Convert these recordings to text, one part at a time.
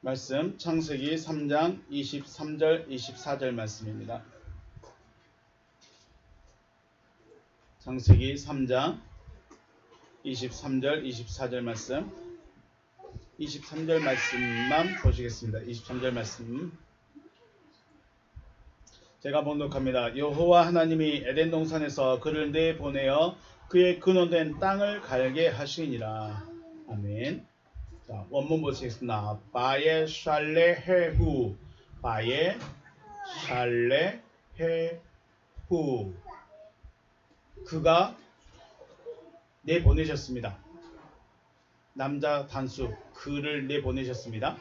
말씀 창세기 3장 23절 24절 말씀입니다. 창세기 3장 23절 24절 말씀 23절 말씀만 보시겠습니다. 23절 말씀 제가 봉독합니다. 여호와 하나님이 에덴 동산에서 그를 내보내어 그의 근원된 땅을 갈게 하시니라. 아멘. 자, 원문 보시겠습니다. 바에 샬레 헤후 바에 샬레 헤후 그가 내보내셨습니다. 남자 단수 그를 내보내셨습니다.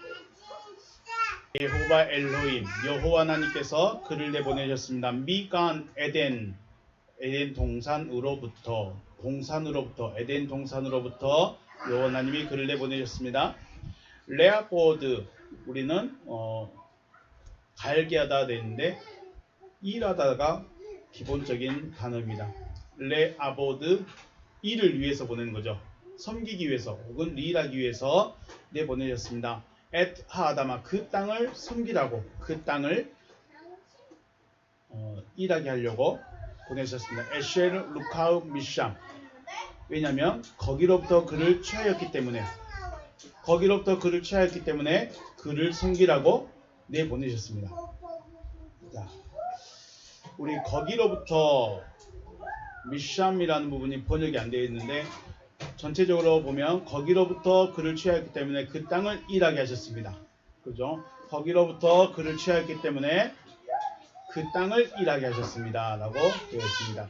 여호와 엘로힘 여호와 하나님께서 그를 내보내셨습니다. 미간 에덴 동산으로부터 에덴 동산으로부터 여호와 하나님이 그를 내보내셨습니다. 레아보드 우리는 갈게하다 되는데 일하다가 기본적인 단어입니다. 레아보드 일을 위해서 보내는 거죠. 섬기기 위해서 혹은 일하기 위해서 내보내셨습니다. 엣 하다마 그 땅을 섬기라고 그 땅을 일하게 하려고 보내셨습니다. 에쉘 루카우 미샴 왜냐하면 거기로부터 그를 취하였기 때문에 그를 섬기라고 내보내셨습니다. 자, 우리 거기로부터 미샴이라는 부분이 번역이 안 되어 있는데 전체적으로 보면 거기로부터 그를 취하였기 때문에 그 땅을 일하게 하셨습니다. 그죠? 거기로부터 그를 취하였기 때문에 그 땅을 일하게 하셨습니다. 라고 되어 있습니다.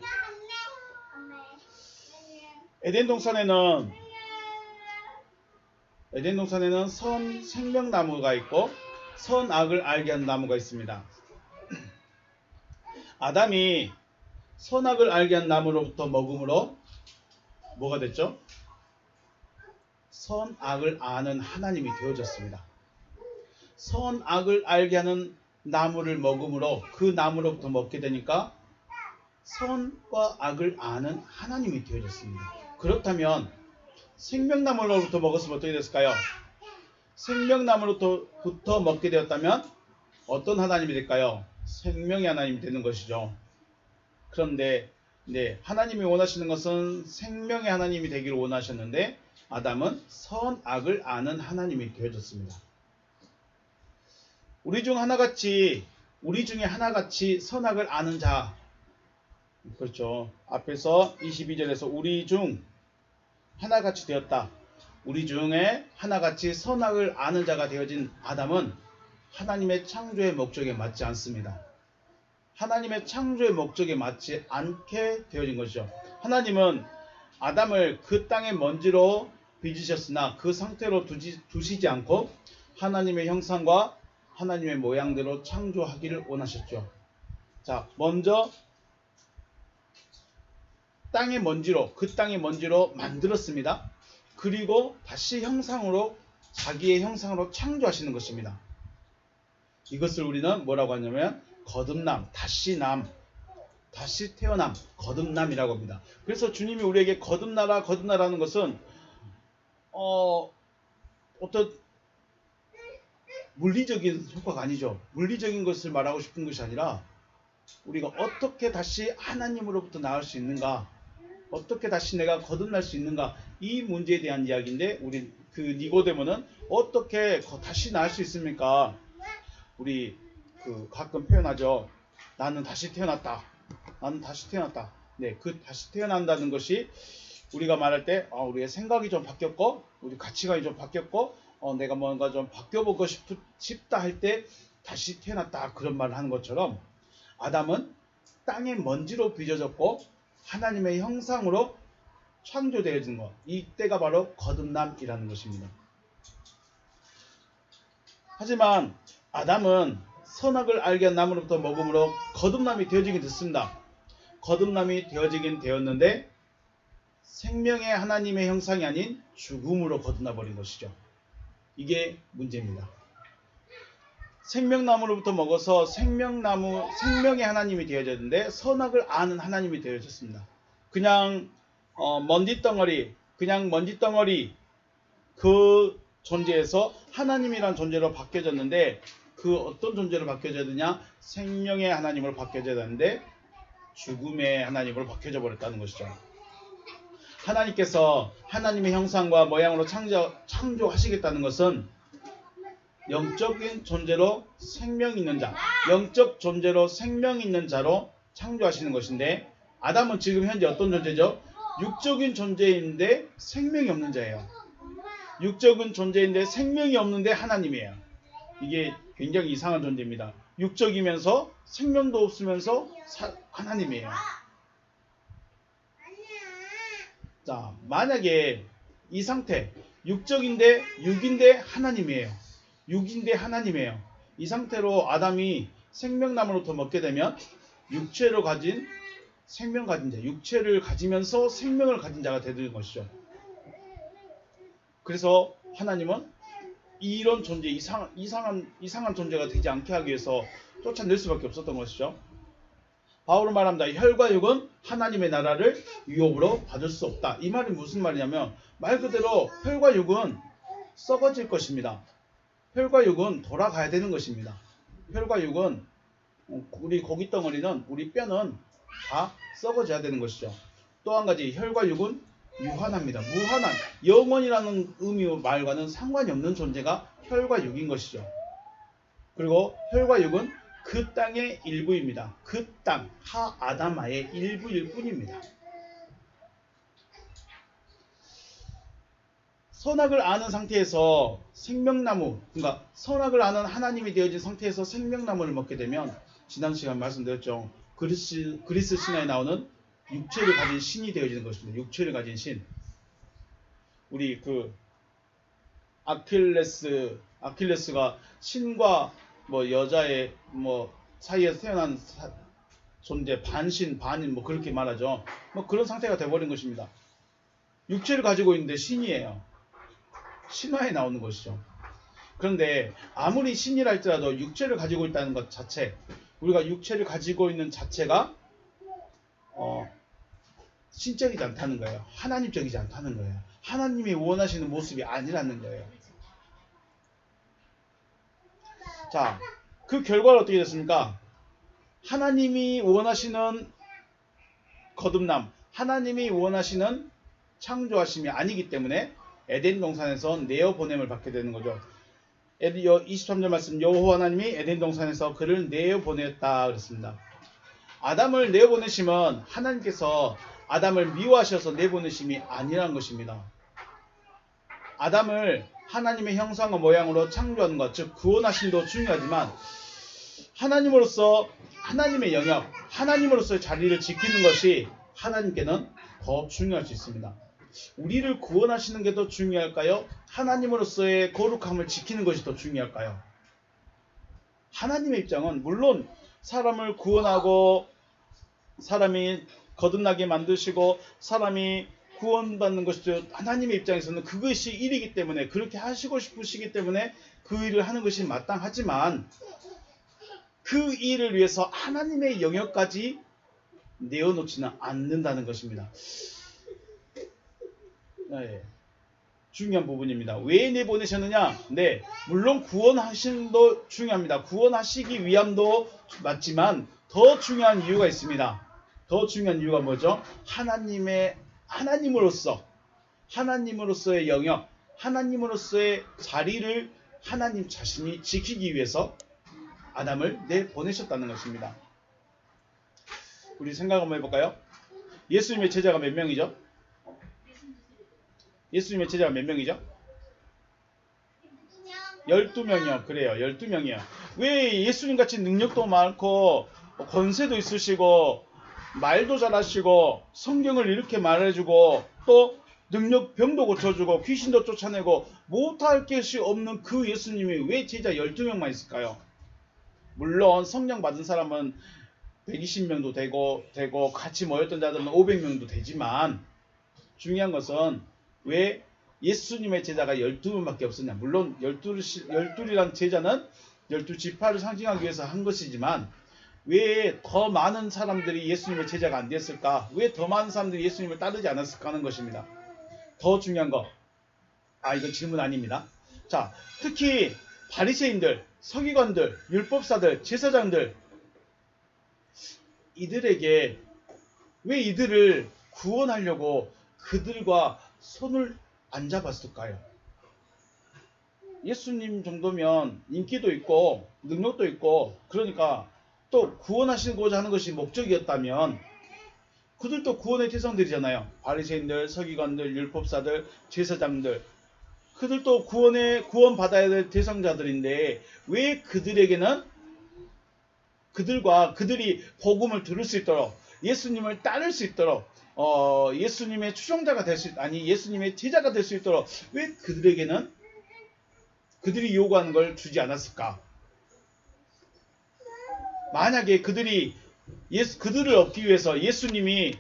에덴 동산에는 선 생명나무가 있고 선악을 알게 하는 나무가 있습니다. 아담이 선악을 알게 한 나무로부터 먹음으로 뭐가 됐죠? 선악을 아는 하나님이 되어졌습니다. 선악을 알게 하는 나무를 먹음으로 그 나무로부터 먹게 되니까 선과 악을 아는 하나님이 되어졌습니다. 그렇다면 생명나무로부터 먹었으면 어떻게 됐을까요? 생명나무로부터 먹게 되었다면 어떤 하나님이 될까요? 생명의 하나님이 되는 것이죠. 그런데 하나님이 원하시는 것은 생명의 하나님이 되기를 원하셨는데 아담은 선악을 아는 하나님이 되어졌습니다. 우리 중에 하나같이 선악을 아는 자 그렇죠. 앞에서 22절에서 우리 중 하나같이 되었다. 우리 중에 하나같이 선악을 아는 자가 되어진 아담은 하나님의 창조의 목적에 맞지 않습니다. 하나님의 창조의 목적에 맞지 않게 되어진 것이죠. 하나님은 아담을 그 땅의 먼지로 빚으셨으나 그 상태로 두시지 않고 하나님의 형상과 하나님의 모양대로 창조하기를 원하셨죠. 자, 먼저 그 땅의 먼지로 만들었습니다. 그리고 다시 자기의 형상으로 창조하시는 것입니다. 이것을 우리는 뭐라고 하냐면 거듭남, 다시 태어남, 거듭남이라고 합니다. 그래서 주님이 우리에게 거듭나라는 것은 어떤 물리적인 효과가 아니죠. 물리적인 것을 말하고 싶은 것이 아니라 우리가 어떻게 다시 하나님으로부터 나올 수 있는가, 어떻게 다시 내가 거듭날 수 있는가, 이 문제에 대한 이야기인데 우리 그 니고데모는 어떻게 다시 나올 수 있습니까? 우리 가끔 표현하죠. 나는 다시 태어났다. 네, 그 다시 태어난다는 것이 우리가 말할 때 우리의 생각이 좀 바뀌었고 우리 가치관이 좀 바뀌었고 내가 뭔가 좀 바뀌어보고 싶다 할 때 다시 태어났다 그런 말을 하는 것처럼 아담은 땅의 먼지로 빚어졌고 하나님의 형상으로 창조되어진 것, 이때가 바로 거듭남이라는 것입니다. 하지만 아담은 선악을 알게 한 나무로부터 먹음으로 거듭남이 되어지긴 됐습니다. 거듭남이 되어지긴 되었는데 생명의 하나님의 형상이 아닌 죽음으로 거듭나 버린 것이죠. 이게 문제입니다. 생명나무로부터 먹어서 생명의 하나님이 되어졌는데 선악을 아는 하나님이 되어졌습니다. 그냥 먼지덩어리 그 존재에서 하나님이란 존재로 바뀌어졌는데 그 어떤 존재로 바뀌어져야 되냐? 생명의 하나님으로 바뀌어져야 되는데 죽음의 하나님으로 바뀌어져 버렸다는 것이죠. 하나님께서 하나님의 형상과 모양으로 창조하시겠다는 것은 영적인 존재로 생명 있는 자, 영적 존재로 생명 있는 자로 창조하시는 것인데 아담은 지금 현재 어떤 존재죠? 육적인 존재인데 생명이 없는 자예요. 육적인 존재인데 생명이 없는데 하나님이에요. 이게 굉장히 이상한 존재입니다. 육적이면서 생명도 없으면서 하나님이에요. 자, 만약에 이 상태, 육적인데 육인데 하나님이에요. 육인데 하나님이에요. 이 상태로 아담이 생명나무로부터 먹게 되면 육체를 가진 생명 가진 자, 육체를 가지면서 생명을 가진 자가 되는 것이죠. 그래서 하나님은 이런 존재, 이상한 존재가 되지 않게 하기 위해서 쫓아낼 수밖에 없었던 것이죠. 바울은 말합니다. 혈과 육은 하나님의 나라를 유업으로 받을 수 없다. 이 말이 무슨 말이냐면 말 그대로 혈과 육은 썩어질 것입니다. 혈과 육은 돌아가야 되는 것입니다. 혈과 육은 우리 고기 덩어리는 우리 뼈는 다 썩어져야 되는 것이죠. 또 한 가지 혈과 육은 유한합니다. 무한한 영원이라는 의미와 말과는 상관이 없는 존재가 혈과 육인 것이죠. 그리고 혈과 육은 그 땅의 일부입니다. 그 땅, 하아다마의 일부일 뿐입니다. 선악을 아는 상태에서 생명나무, 그러니까 선악을 아는 하나님이 되어진 상태에서 생명나무를 먹게 되면 지난 시간 말씀드렸죠. 그리스 신화에 나오는 육체를 가진 신이 되어지는 것입니다. 육체를 가진 신. 우리 아킬레스가 신과 여자의 사이에서 태어난 존재, 반신, 반인 그렇게 말하죠. 그런 상태가 돼버린 것입니다. 육체를 가지고 있는데 신이에요. 신화에 나오는 것이죠. 그런데 아무리 신이라 할지라도 육체를 가지고 있다는 것 자체, 우리가 육체를 가지고 있는 자체가 신적이지 않다는 거예요. 하나님적이지 않다는 거예요. 하나님이 원하시는 모습이 아니라는 거예요. 자, 그 결과는 어떻게 됐습니까? 하나님이 원하시는 거듭남, 하나님이 원하시는 창조하심이 아니기 때문에 에덴 동산에서 내어보냄을 받게 되는 거죠. 23절 말씀, 여호와 하나님이 에덴 동산에서 그를 내어보냈다 그랬습니다. 아담을 내어보내심은 하나님께서 아담을 미워하셔서 내보내심이 아니라는 것입니다. 아담을 하나님의 형상과 모양으로 창조하는 것, 즉 구원하심도 중요하지만 하나님으로서 하나님의 영역, 하나님으로서의 자리를 지키는 것이 하나님께는 더 중요할 수 있습니다. 우리를 구원하시는 게 더 중요할까요? 하나님으로서의 거룩함을 지키는 것이 더 중요할까요? 하나님의 입장은 물론 사람을 구원하고 사람이 거듭나게 만드시고 사람이 구원받는 것이 하나님의 입장에서는 그것이 일이기 때문에 그렇게 하시고 싶으시기 때문에 그 일을 하는 것이 마땅하지만 그 일을 위해서 하나님의 영역까지 내어놓지는 않는다는 것입니다. 네, 중요한 부분입니다. 왜 내보내셨느냐? 네, 물론 구원하심도 중요합니다. 구원하시기 위함도 맞지만 더 중요한 이유가 있습니다. 더 중요한 이유가 뭐죠? 하나님으로서의 영역, 하나님으로서의 자리를 하나님 자신이 지키기 위해서 아담을 내보내셨다는 것입니다. 우리 생각 한번 해볼까요? 예수님의 제자가 몇 명이죠? 예수님의 제자가 몇 명이죠? 12명이요. 그래요. 12명이요. 왜 예수님같이 능력도 많고 권세도 있으시고 말도 잘하시고 성경을 이렇게 말해주고 또 능력 병도 고쳐주고 귀신도 쫓아내고 못할 것이 없는 그 예수님이 왜 제자 12명만 있을까요? 물론 성령 받은 사람은 120명도 되고 같이 모였던 자들은 500명도 되지만 중요한 것은 왜 예수님의 제자가 12명밖에 없었냐. 물론 12이란 제자는 12지파를 상징하기 위해서 한 것이지만 왜 더 많은 사람들이 예수님의 제자가 안 됐을까? 왜 더 많은 사람들이 예수님을 따르지 않았을까 하는 것입니다. 더 중요한 거, 이건 질문 아닙니다. 자, 특히 바리새인들, 서기관들, 율법사들, 제사장들, 이들에게 왜 이들을 구원하려고 그들과 손을 안 잡았을까요? 예수님 정도면 인기도 있고 능력도 있고 그러니까 또 구원하시고자 하는 것이 목적이었다면 그들도 구원의 대상들이잖아요. 바리새인들, 서기관들, 율법사들, 제사장들, 그들도 구원받아야 될 대상자들인데 왜 그들에게는 그들이 복음을 들을 수 있도록 예수님을 따를 수 있도록 예수님의 추종자가 예수님의 제자가 될 수 있도록 왜 그들에게는 그들이 요구하는 걸 주지 않았을까? 만약에 그들을 얻기 위해서 예수님이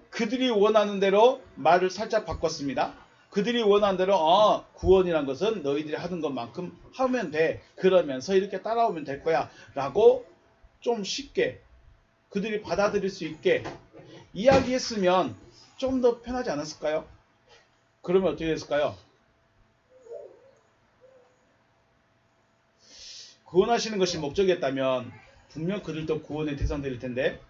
그들이 원하는 대로 말을 살짝 바꿨습니다. 그들이 원하는 대로 구원이란 것은 너희들이 하는 것만큼 하면 돼. 그러면서 이렇게 따라오면 될 거야. 라고 좀 쉽게 그들이 받아들일 수 있게 이야기했으면 좀 더 편하지 않았을까요? 그러면 어떻게 됐을까요? 구원하시는 것이 목적이었다면 분명 그들도 구원의 대상들일 텐데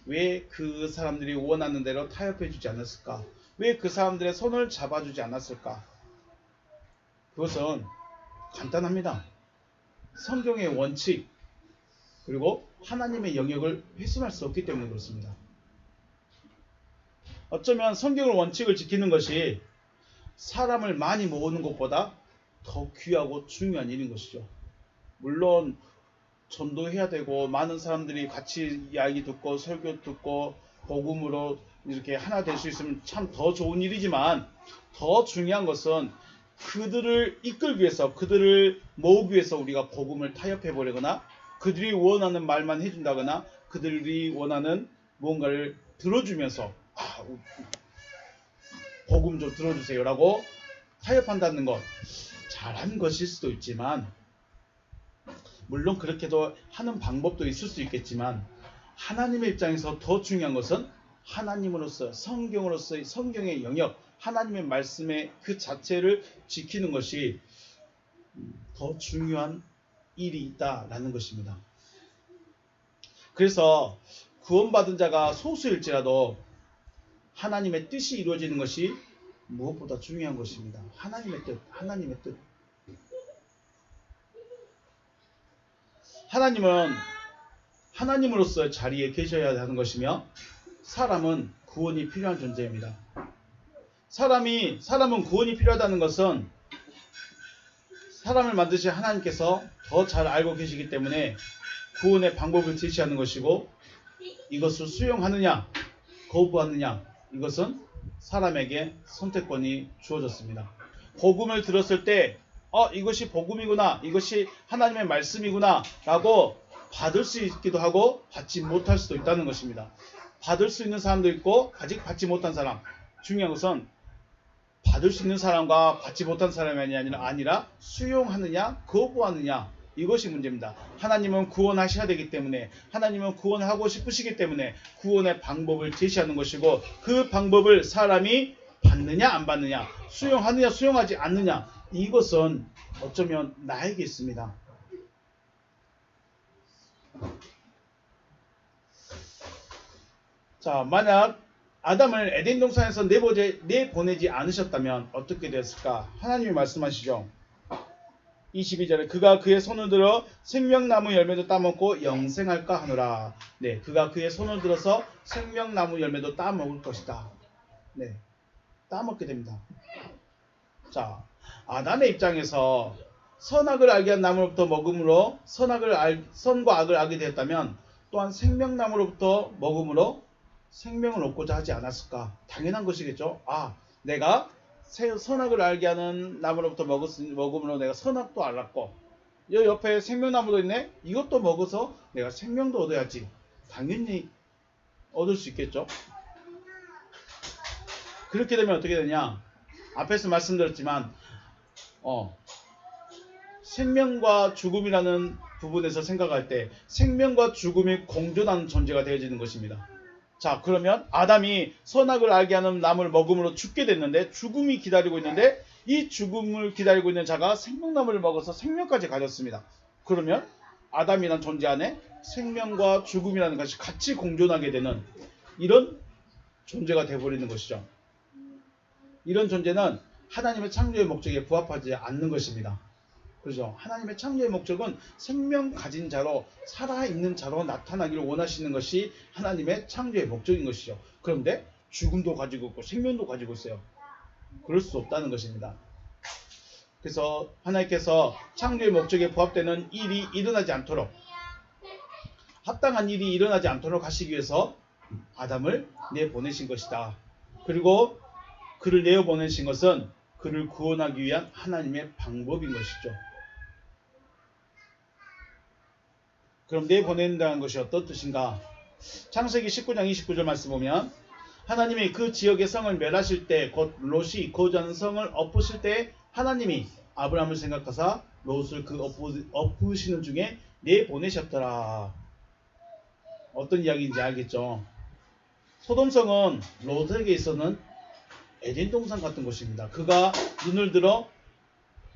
왜 그 사람들이 원하는 대로 타협해 주지 않았을까? 왜 그 사람들의 손을 잡아주지 않았을까? 그것은 간단합니다. 성경의 원칙 그리고 하나님의 영역을 훼손할 수 없기 때문에 그렇습니다. 어쩌면 성경의 원칙을 지키는 것이 사람을 많이 모으는 것보다 더 귀하고 중요한 일인 것이죠. 물론 전도해야 되고 많은 사람들이 같이 이야기 듣고 설교 듣고 복음으로 이렇게 하나 될 수 있으면 참 더 좋은 일이지만 더 중요한 것은 그들을 이끌기 위해서 그들을 모으기 위해서 우리가 복음을 타협해 보려거나 그들이 원하는 말만 해준다거나 그들이 원하는 무언가를 들어주면서 복음 좀 들어주세요 라고 타협한다는 것 잘한 것일 수도 있지만 물론 그렇게도 하는 방법도 있을 수 있겠지만 하나님의 입장에서 더 중요한 것은 하나님으로서 성경으로서의 성경의 영역 하나님의 말씀의 그 자체를 지키는 것이 더 중요한 일이 있다라는 것입니다. 그래서 구원받은 자가 소수일지라도 하나님의 뜻이 이루어지는 것이 무엇보다 중요한 것입니다. 하나님의 뜻. 하나님은 하나님으로서의 자리에 계셔야 하는 것이며 사람은 구원이 필요한 존재입니다. 사람은 구원이 필요하다는 것은 사람을 만드신 하나님께서 더 잘 알고 계시기 때문에 구원의 방법을 제시하는 것이고 이것을 수용하느냐 거부하느냐 이것은 사람에게 선택권이 주어졌습니다. 복음을 들었을 때 이것이 복음이구나 이것이 하나님의 말씀이구나 라고 받을 수 있기도 하고 받지 못할 수도 있다는 것입니다. 받을 수 있는 사람도 있고 아직 받지 못한 사람 중요한 것은 받을 수 있는 사람과 받지 못한 사람이 아니라 수용하느냐 거부하느냐 이것이 문제입니다. 하나님은 구원하셔야 되기 때문에 하나님은 구원하고 싶으시기 때문에 구원의 방법을 제시하는 것이고 그 방법을 사람이 받느냐 안 받느냐 수용하느냐 수용하지 않느냐 이것은 어쩌면 나에게 있습니다. 자, 만약 아담을 에덴 동산에서 내보내지 않으셨다면 어떻게 되었을까? 하나님이 말씀하시죠. 22절에 그가 그의 손을 들어 생명나무 열매도 따먹고 영생할까 하노라. 네, 그가 그의 손을 들어서 생명나무 열매도 따먹을 것이다. 네, 따먹게 됩니다. 자, 아담의 입장에서 선악을 알게 한 나무로부터 먹음으로 선과 악을 알게 되었다면 또한 생명나무로부터 먹음으로 생명을 얻고자 하지 않았을까? 당연한 것이겠죠. 내가 선악을 알게 하는 나무로부터 먹음으로 내가 선악도 알았고 이 옆에 생명나무도 있네? 이것도 먹어서 내가 생명도 얻어야지. 당연히 얻을 수 있겠죠. 그렇게 되면 어떻게 되냐? 앞에서 말씀드렸지만 생명과 죽음이라는 부분에서 생각할 때 생명과 죽음이 공존하는 존재가 되어지는 것입니다. 자, 그러면 아담이 선악을 알게 하는 나무를 먹음으로 죽게 됐는데 죽음이 기다리고 있는데 이 죽음을 기다리고 있는 자가 생명나무를 먹어서 생명까지 가졌습니다. 그러면 아담이란 존재 안에 생명과 죽음이라는 것이 같이 공존하게 되는 이런 존재가 되어버리는 것이죠. 이런 존재는 하나님의 창조의 목적에 부합하지 않는 것입니다. 그렇죠? 하나님의 창조의 목적은 생명 가진 자로 살아있는 자로 나타나기를 원하시는 것이 하나님의 창조의 목적인 것이죠. 그런데 죽음도 가지고 있고 생명도 가지고 있어요. 그럴 수 없다는 것입니다. 그래서 하나님께서 창조의 목적에 부합되는 일이 일어나지 않도록, 합당한 일이 일어나지 않도록 하시기 위해서 아담을 내보내신 것이다. 그리고 그를 내어보내신 것은 그를 구원하기 위한 하나님의 방법인 것이죠. 그럼 내보낸다는 것이 어떤 뜻인가? 창세기 19장 29절 말씀 보면 하나님이 그 지역의 성을 멸하실 때, 곧 롯이 거주하는 성을 엎으실 때 하나님이 아브라함을 생각하사 롯을 그 엎으시는 중에 내보내셨더라. 어떤 이야기인지 알겠죠? 소돔성은 롯에게 있어서는 에덴 동산 같은 곳입니다. 그가 눈을 들어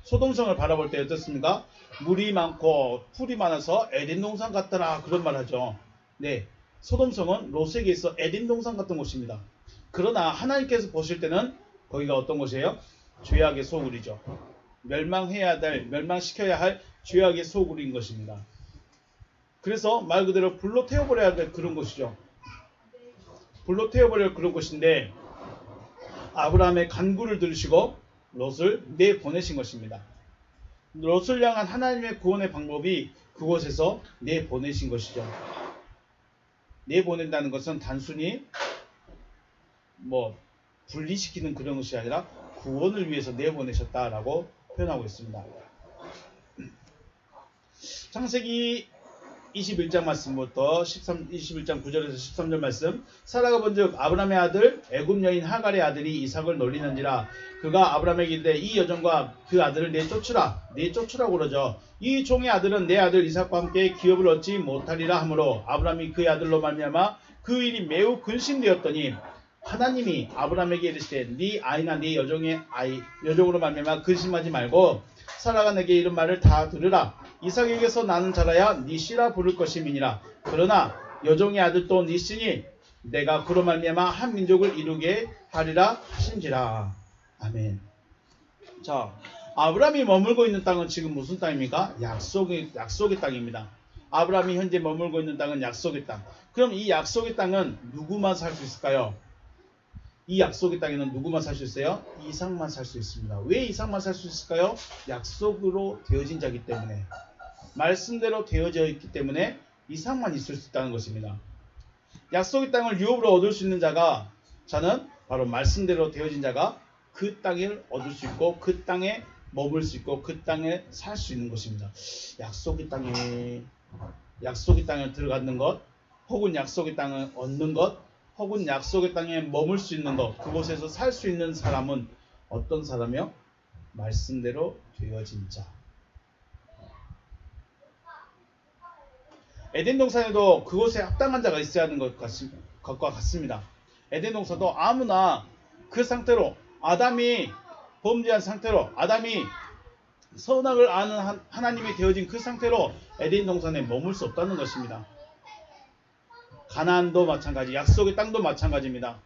소돔성을 바라볼 때 어떻습니까? 물이 많고 풀이 많아서 에덴 동산 같더라, 그런 말 하죠. 네, 소돔성은 롯에게 있어 에덴 동산 같은 곳입니다. 그러나 하나님께서 보실 때는 거기가 어떤 곳이에요? 죄악의 소굴이죠. 멸망시켜야 할 죄악의 소굴인 것입니다. 그래서 말 그대로 불로 태워버려야 될 그런 곳이죠. 불로 태워버릴 그런 곳인데 아브라함의 간구를 들으시고 롯을 내보내신 것입니다. 롯을 향한 하나님의 구원의 방법이 그곳에서 내보내신 것이죠. 내보낸다는 것은 단순히 분리시키는 그런 것이 아니라 구원을 위해서 내보내셨다라고 표현하고 있습니다. 창세기 21장 말씀부터 21장 9절에서 13절 말씀. 사라가 본즉 아브라함의 아들 애굽 여인 하갈의 아들이 이삭을 놀리는지라. 그가 아브라함에게 이르되 이 여종과 그 아들을 내쫓으라고 그러죠. 이 종의 아들은 내 아들 이삭과 함께 기업을 얻지 못하리라 하므로 아브라함이 그의 아들로 말미암아 그 일이 매우 근심되었더니 하나님이 아브라함에게 이르시되 네 아이나 네 여종으로 말미암아 근심하지 말고 사라가 내게 이른 말을 다 들으라. 이삭에게서 나는 자라야 네 씨라 부를 것임이니라. 그러나 여종의 아들도 네 씨니 내가 그로 말미암아 한 민족을 이루게 하리라 하신지라. 아멘. 자, 아브라함이 머물고 있는 땅은 지금 무슨 땅입니까? 약속의 땅입니다. 아브라함이 현재 머물고 있는 땅은 약속의 땅. 그럼 이 약속의 땅은 누구만 살 수 있을까요? 이 약속의 땅에는 누구만 살 수 있어요? 이삭만 살 수 있습니다. 왜 이삭만 살 수 있을까요? 약속으로 되어진 자이기 때문에, 말씀대로 되어져 있기 때문에 이삭만 있을 수 있다는 것입니다. 약속의 땅을 유업으로 얻을 수 있는 자는 바로 말씀대로 되어진 자가 그 땅을 얻을 수 있고 그 땅에 머물 수 있고 그 땅에 살 수 있는 것입니다. 약속의 땅에 들어가는 것, 혹은 약속의 땅을 얻는 것, 혹은 약속의 땅에 머물 수 있는 것, 그곳에서 살 수 있는 사람은 어떤 사람이요? 말씀대로 되어진 자. 에덴 동산에도 그곳에 합당한 자가 있어야 하는 것과 같습니다. 에덴 동산도 아무나 그 상태로, 아담이 범죄한 상태로, 아담이 선악을 아는 하나님이 되어진 그 상태로 에덴 동산에 머물 수 없다는 것입니다. 가나안도 마찬가지, 약속의 땅도 마찬가지입니다.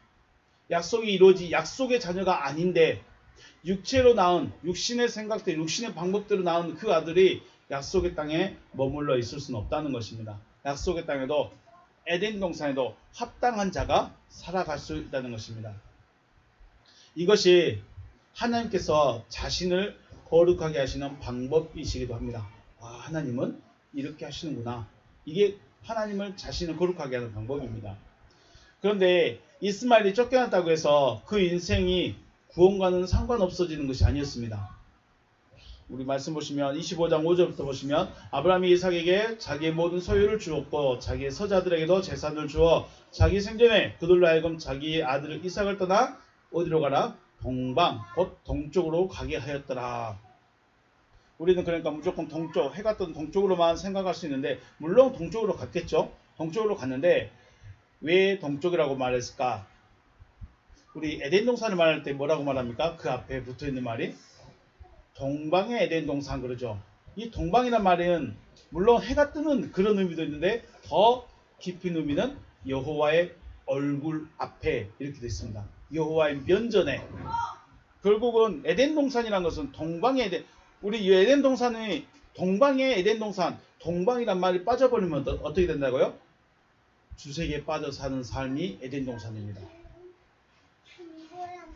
약속이 이루어지 약속의 자녀가 아닌데 육체로 낳은, 육신의 생각들, 육신의 방법대로 낳은 그 아들이 약속의 땅에 머물러 있을 수는 없다는 것입니다. 약속의 땅에도, 에덴 동산에도 합당한 자가 살아갈 수 있다는 것입니다. 이것이 하나님께서 자신을 거룩하게 하시는 방법이시기도 합니다. 하나님은 이렇게 하시는구나. 이게 하나님을 자신을 거룩하게 하는 방법입니다. 그런데 이스마엘이 쫓겨났다고 해서 그 인생이 구원과는 상관없어지는 것이 아니었습니다. 우리 말씀 보시면 25장 5절부터 보시면 아브라함이 이삭에게 자기의 모든 소유를 주었고 자기의 서자들에게도 재산을 주어 자기 생전에 그들로 하여금 자기의 아들 이삭을 떠나 어디로 가라? 동방, 곧 동쪽으로 가게 하였더라. 우리는 그러니까 무조건 동쪽, 해가 뜬 동쪽으로만 생각할 수 있는데, 물론 동쪽으로 갔겠죠. 동쪽으로 갔는데 왜 동쪽이라고 말했을까? 우리 에덴 동산을 말할 때 뭐라고 말합니까? 그 앞에 붙어있는 말이 동방의 에덴 동산 그러죠. 이 동방이란 말은 물론 해가 뜨는 그런 의미도 있는데 더 깊은 의미는 여호와의 얼굴 앞에 이렇게 되어 있습니다. 여호와의 면전에. 결국은 에덴 동산이란 것은 동방의 에덴, 우리 이 에덴 동산이 동방의 에덴 동산, 동방이란 말이 빠져버리면 어떻게 된다고요? 주색에 빠져 사는 삶이 에덴 동산입니다.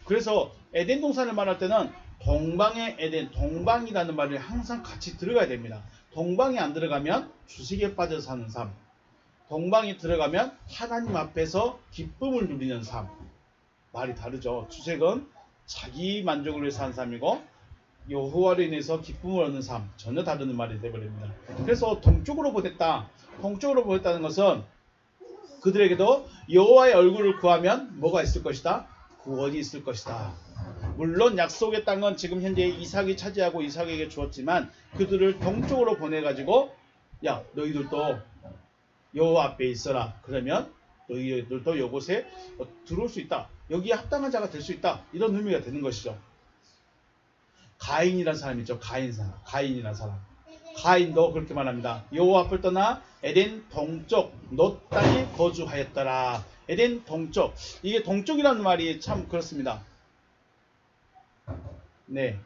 그래서 에덴 동산을 말할 때는 동방의 에덴, 동방이라는 말이 항상 같이 들어가야 됩니다. 동방이 안 들어가면 주색에 빠져 사는 삶, 동방이 들어가면 하나님 앞에서 기쁨을 누리는 삶. 말이 다르죠. 주색은 자기 만족을 위해서 사는 삶이고 여호와로 인해서 기쁨을 얻는 삶, 전혀 다른 말이 되어버립니다. 그래서 동쪽으로 보냈다. 동쪽으로 보냈다는 것은 그들에게도 여호와의 얼굴을 구하면 뭐가 있을 것이다? 구원이 있을 것이다. 물론 약속의 땅은 지금 현재 이삭이 차지하고 이삭에게 주었지만 그들을 동쪽으로 보내가지고 야 너희들도 여호와 앞에 있어라. 그러면 너희들도 이곳에 들어올 수 있다. 여기에 합당한 자가 될 수 있다. 이런 의미가 되는 것이죠. 가인이라는 사람이 있죠. 가인이라는 사람. 가인도 그렇게 말합니다. 여호와 앞을 떠나 에덴 동쪽 놋 땅에 거주하였더라. 에덴 동쪽. 이게 동쪽이라는 말이 참 그렇습니다. 네,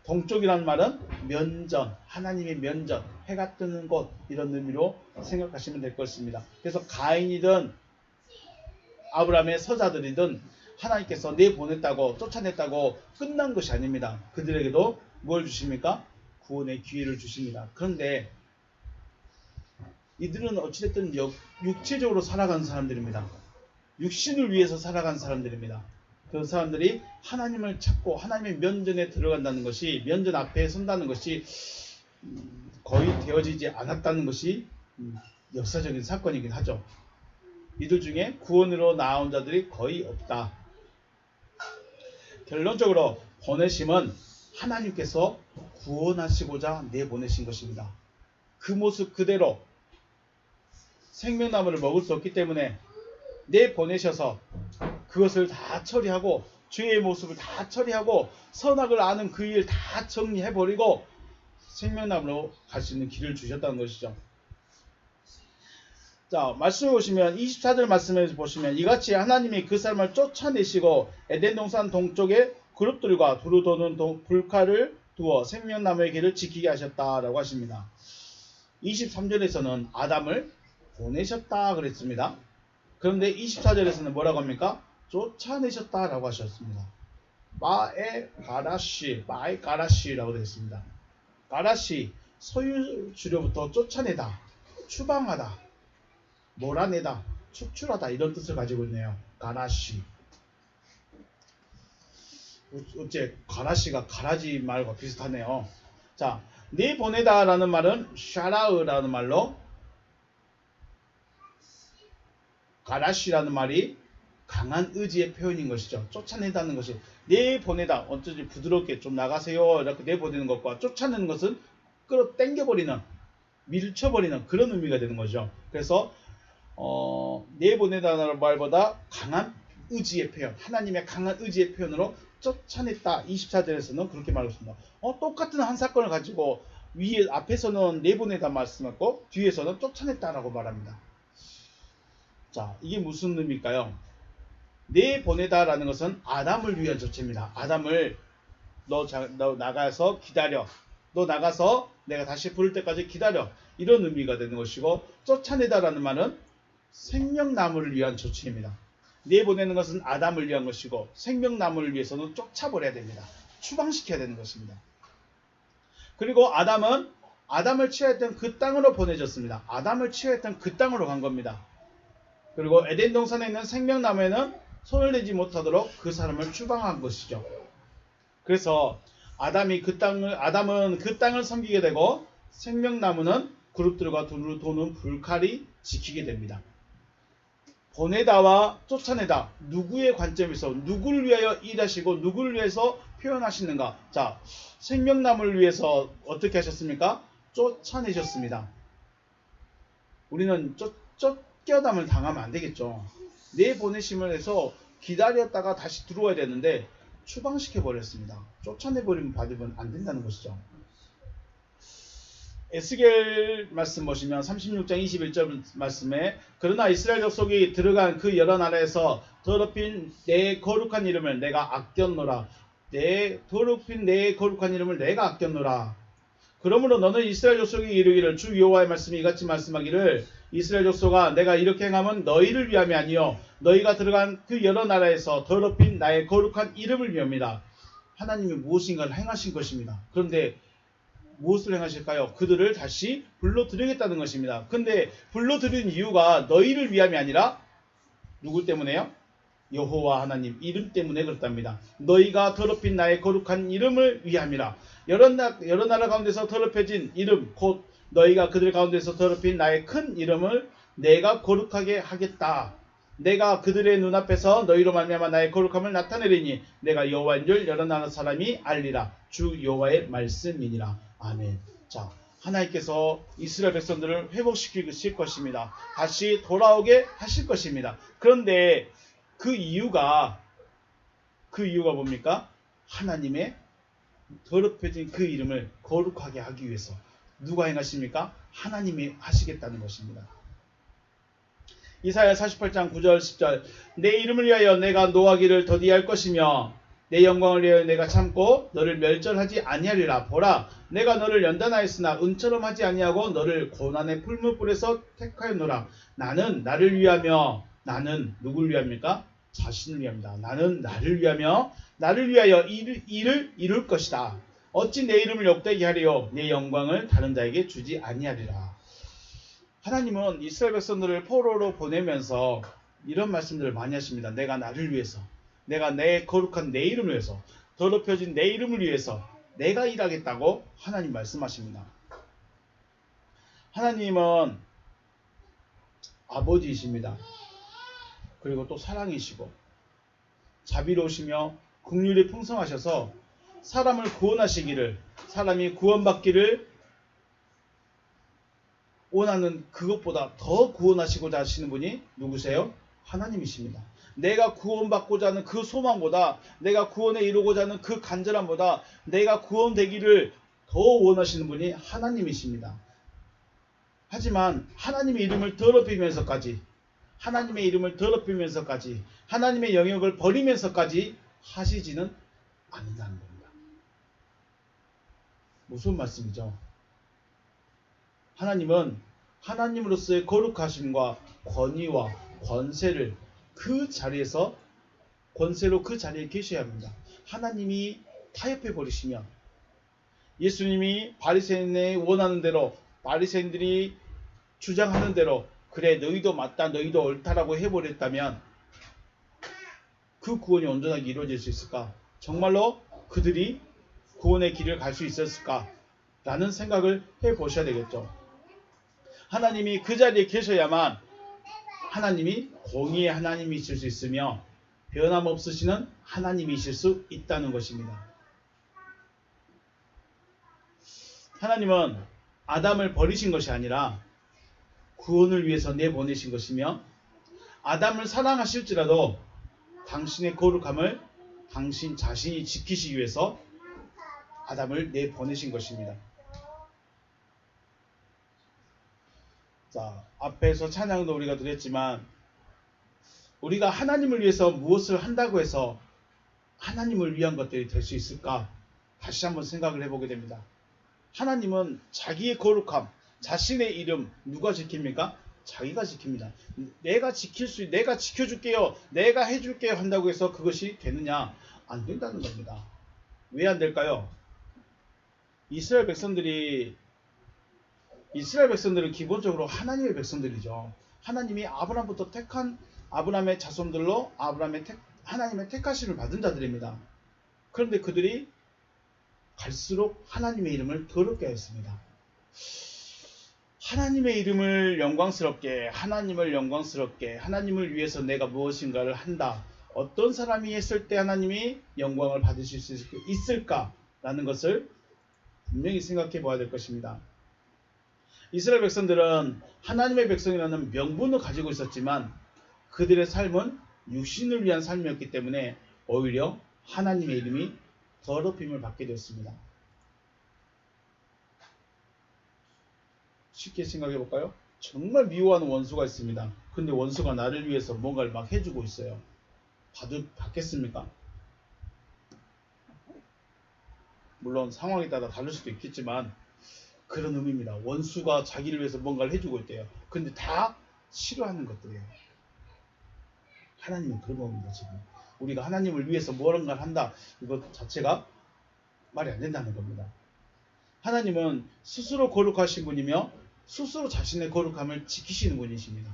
동쪽이라는 말은 면전, 하나님의 면전, 해가 뜨는 곳 이런 의미로 생각하시면 될 것입니다. 그래서 가인이든 아브라함의 서자들이든 하나님께서 내보냈다고 쫓아냈다고 끝난 것이 아닙니다. 그들에게도 뭘 주십니까? 구원의 기회를 주십니다. 그런데 이들은 어찌됐든 육체적으로 살아가는 사람들입니다. 육신을 위해서 살아가는 사람들입니다. 그 사람들이 하나님을 찾고 하나님의 면전에 들어간다는 것이, 면전 앞에 선다는 것이 거의 되어지지 않았다는 것이 역사적인 사건이긴 하죠. 이들 중에 구원으로 나온 자들이 거의 없다. 결론적으로 보내심은 하나님께서 구원하시고자 내보내신 것입니다. 그 모습 그대로 생명나무를 먹을 수 없기 때문에 내보내셔서 그것을 다 처리하고 죄의 모습을 다 처리하고 선악을 아는 그 일 다 정리해버리고 생명나무로 갈 수 있는 길을 주셨다는 것이죠. 자, 말씀해 보시면 24절 말씀에 보시면 이같이 하나님이 그 사람을 쫓아내시고 에덴 동산 동쪽에 그룹들과 두루 도는 불칼을 두어 생명나무의 길을 지키게 하셨다라고 하십니다. 23절에서는 아담을 보내셨다 그랬습니다. 그런데 24절에서는 뭐라고 합니까? 쫓아내셨다라고 하셨습니다. 마에 가라시라고 되어 있습니다. 가라시, 소유주로부터 쫓아내다, 추방하다, 몰아내다, 축출하다 이런 뜻을 가지고 있네요. 가라시. 어째 가라시가 가라지 말과 비슷하네요. 자, 내보내다라는 말은 샤라으라는 말로 가라시라는 말이 강한 의지의 표현인 것이죠. 쫓아내다는 것이 내보내다, 어쩌지 부드럽게 좀 나가세요 이렇게 내보내는 것과 쫓아내는 것은 끌어당겨버리는, 밀쳐버리는 그런 의미가 되는 거죠. 그래서 내보내다라는 말보다 강한 의지의 표현, 하나님의 강한 의지의 표현으로 쫓아냈다. 24절에서는 그렇게 말했습니다. 똑같은 한 사건을 가지고 위에 앞에서는 내보내다 말씀했고 뒤에서는 쫓아냈다라고 말합니다. 자, 이게 무슨 의미일까요? 내보내다라는 것은 아담을 위한 조치입니다. 아담을 너 나가서 기다려. 너 나가서 내가 다시 부를 때까지 기다려. 이런 의미가 되는 것이고, 쫓아내다라는 말은 생명나무를 위한 조치입니다. 내보내는 것은 아담을 위한 것이고 생명나무를 위해서는 쫓아버려야 됩니다. 추방시켜야 되는 것입니다. 그리고 아담을 취하였던 그 땅으로 보내졌습니다. 아담을 취하였던 그 땅으로 간 겁니다. 그리고 에덴 동산에 있는 생명나무에는 손을 대지 못하도록 그 사람을 추방한 것이죠. 그래서 아담은 그 땅을 섬기게 되고 생명나무는 그룹들과 두루 도는 불칼이 지키게 됩니다. 보내다와 쫓아내다, 누구의 관점에서 누구를 위하여 일하시고 누구를 위해서 표현하시는가? 자, 생명나무를 위해서 어떻게 하셨습니까? 쫓아내셨습니다. 우리는 쫓겨남을 당하면 안 되겠죠. 내보내심을 해서 기다렸다가 다시 들어와야 되는데 추방시켜 버렸습니다. 쫓아내버리면 받으면 안 된다는 것이죠. 에스겔 말씀 보시면 36장 21절 말씀에 그러나 이스라엘 족속이 들어간 그 여러 나라에서 더럽힌 내 거룩한 이름을 내가 아꼈노라. 더럽힌 내 거룩한 이름을 내가 아꼈노라. 그러므로 너는 이스라엘 족속이 이르기를 주 여호와의 말씀이 이같이 말씀하기를 이스라엘 족속아 내가 이렇게 행함은 너희를 위함이 아니요 너희가 들어간 그 여러 나라에서 더럽힌 나의 거룩한 이름을 위함이라. 하나님이 무엇인가를 행하신 것입니다. 그런데 무엇을 행하실까요? 그들을 다시 불러들이겠다는 것입니다. 근데 불러들인 이유가 너희를 위함이 아니라 누구 때문에요? 여호와 하나님 이름 때문에 그렇답니다. 너희가 더럽힌 나의 거룩한 이름을 위함이라. 여러 나라 가운데서 더럽혀진 이름 곧 너희가 그들 가운데서 더럽힌 나의 큰 이름을 내가 거룩하게 하겠다. 내가 그들의 눈앞에서 너희로 말미암아 나의 거룩함을 나타내리니 내가 여호와인 줄 여러 나라 사람이 알리라. 주 여호와의 말씀이니라. 아멘. 자, 하나님께서 이스라엘 백성들을 회복시킬 것입니다. 다시 돌아오게 하실 것입니다. 그런데 그 이유가 뭡니까? 하나님의 더럽혀진 그 이름을 거룩하게 하기 위해서 누가 행하십니까? 하나님이 하시겠다는 것입니다. 이사야 48장 9절 10절 내 이름을 위하여 내가 노하기를 더디할 것이며 내 영광을 위하여 내가 참고 너를 멸절하지 아니하리라. 보라 내가 너를 연단하였으나 은처럼 하지 아니하고 너를 고난의 풀무불에서 택하였노라. 나는 나를 위하며 나는 누굴 위함입니까? 자신을 위합니다. 나는 나를 위하며 나를 위하여 일을 이룰 것이다. 어찌 내 이름을 욕되게 하리요 내 영광을 다른 자에게 주지 아니하리라. 하나님은 이스라엘 백성들을 포로로 보내면서 이런 말씀들을 많이 하십니다. 내가 나를 위해서 내가 내 거룩한 내 이름을 위해서 더럽혀진 내 이름을 위해서 내가 일하겠다고 하나님 말씀하십니다. 하나님은 아버지이십니다. 그리고 또 사랑이시고 자비로우시며 긍휼이 풍성하셔서 사람을 구원하시기를 사람이 구원받기를 원하는 그것보다 더 구원하시고자 하시는 분이 누구세요? 하나님이십니다. 내가 구원받고자 하는 그 소망보다 내가 구원에 이루고자 하는 그 간절함보다 내가 구원되기를 더 원하시는 분이 하나님이십니다. 하지만 하나님의 이름을 더럽히면서까지 하나님의 영역을 버리면서까지 하시지는 않는다는 겁니다. 무슨 말씀이죠? 하나님은 하나님으로서의 거룩하심과 권위와 권세를 권세로 그 자리에 계셔야 합니다. 하나님이 타협해 버리시면 예수님이 바리새인이 원하는 대로 바리새인들이 주장하는 대로 그래 너희도 맞다 너희도 옳다라고 해버렸다면 그 구원이 온전하게 이루어질 수 있을까? 정말로 그들이 구원의 길을 갈 수 있었을까? 라는 생각을 해보셔야 되겠죠. 하나님이 그 자리에 계셔야만 하나님이 공의의 하나님이실 수 있으며 변함없으시는 하나님이실 수 있다는 것입니다. 하나님은 아담을 버리신 것이 아니라 구원을 위해서 내보내신 것이며 아담을 사랑하실지라도 당신의 거룩함을 당신 자신이 지키시기 위해서 아담을 내보내신 것입니다. 자, 앞에서 찬양도 우리가 드렸지만 우리가 하나님을 위해서 무엇을 한다고 해서 하나님을 위한 것들이 될 수 있을까? 다시 한번 생각을 해보게 됩니다. 하나님은 자기의 거룩함, 자신의 이름 누가 지킵니까? 자기가 지킵니다. 내가 지켜줄게요. 내가 해줄게요 한다고 해서 그것이 되느냐? 안 된다는 겁니다. 왜 안 될까요? 이스라엘 백성들은 기본적으로 하나님의 백성들이죠. 하나님이 아브라함부터 택한 아브라함의 자손들로 하나님의 택하심을 받은 자들입니다. 그런데 그들이 갈수록 하나님의 이름을 더럽게 했습니다. 하나님의 이름을 영광스럽게, 하나님을 위해서 내가 무엇인가를 한다. 어떤 사람이 했을 때 하나님이 영광을 받으실 수 있을까라는 것을 분명히 생각해 보아야 될 것입니다. 이스라엘 백성들은 하나님의 백성이라는 명분을 가지고 있었지만 그들의 삶은 육신을 위한 삶이었기 때문에 오히려 하나님의 이름이 더럽힘을 받게 되었습니다. 쉽게 생각해 볼까요? 정말 미워하는 원수가 있습니다. 근데 원수가 나를 위해서 뭔가를 막 해주고 있어요. 받겠습니까? 물론 상황에 따라 다를 수도 있겠지만 그런 의미입니다. 원수가 자기를 위해서 뭔가를 해주고 있대요. 근데 다 싫어하는 것들이에요. 하나님은 그런 겁니다. 지금 우리가 하나님을 위해서 무언가를 한다, 이것 자체가 말이 안 된다는 겁니다. 하나님은 스스로 거룩하신 분이며 스스로 자신의 거룩함을 지키시는 분이십니다.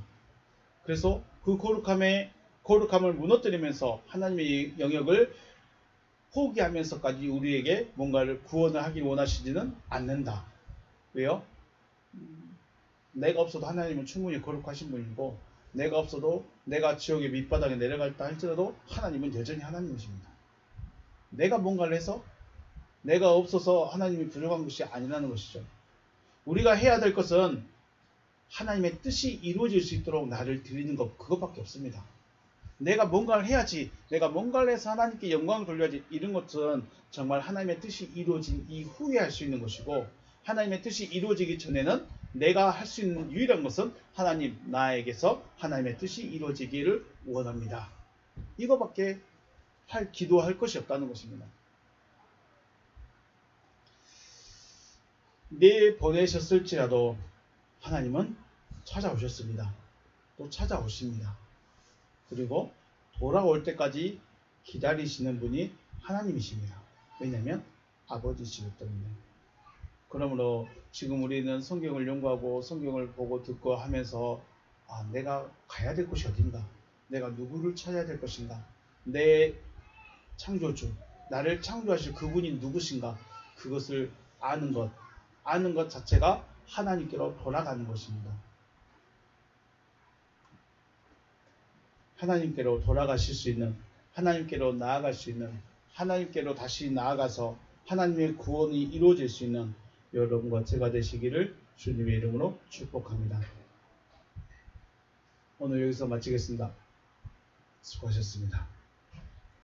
그래서 그 거룩함을 무너뜨리면서 하나님의 영역을 포기하면서까지 우리에게 뭔가를 구원을 하길 원하시지는 않는다. 왜요? 내가 없어도 하나님은 충분히 거룩하신 분이고, 내가 없어도 내가 지옥의 밑바닥에 내려갈다 할지라도 하나님은 여전히 하나님이십니다. 내가 뭔가를 해서 내가 없어서 하나님이 부족한 것이 아니라는 것이죠. 우리가 해야 될 것은 하나님의 뜻이 이루어질 수 있도록 나를 드리는 것, 그것밖에 없습니다. 내가 뭔가를 해야지, 내가 뭔가를 해서 하나님께 영광을 돌려야지, 이런 것은 정말 하나님의 뜻이 이루어진 이후에 할 수 있는 것이고, 하나님의 뜻이 이루어지기 전에는 내가 할 수 있는 유일한 것은 하나님, 나에게서 하나님의 뜻이 이루어지기를 원합니다. 이거밖에 기도할 것이 없다는 것입니다. 내보내셨을지라도 하나님은 찾아오셨습니다. 또 찾아오십니다. 그리고 돌아올 때까지 기다리시는 분이 하나님이십니다. 왜냐하면 아버지시기 때문에. 그러므로 지금 우리는 성경을 연구하고 성경을 보고 듣고 하면서 내가 가야 될 곳이 어딘가, 내가 누구를 찾아야 될 것인가, 내 창조주, 나를 창조하실 그분이 누구신가, 그것을 아는 것 자체가 하나님께로 돌아가는 것입니다. 하나님께로 돌아가실 수 있는, 하나님께로 나아갈 수 있는, 하나님께로 다시 나아가서 하나님의 구원이 이루어질 수 있는 여러분과 제가 되시기를 주님의 이름으로 축복합니다. 오늘 여기서 마치겠습니다. 수고하셨습니다.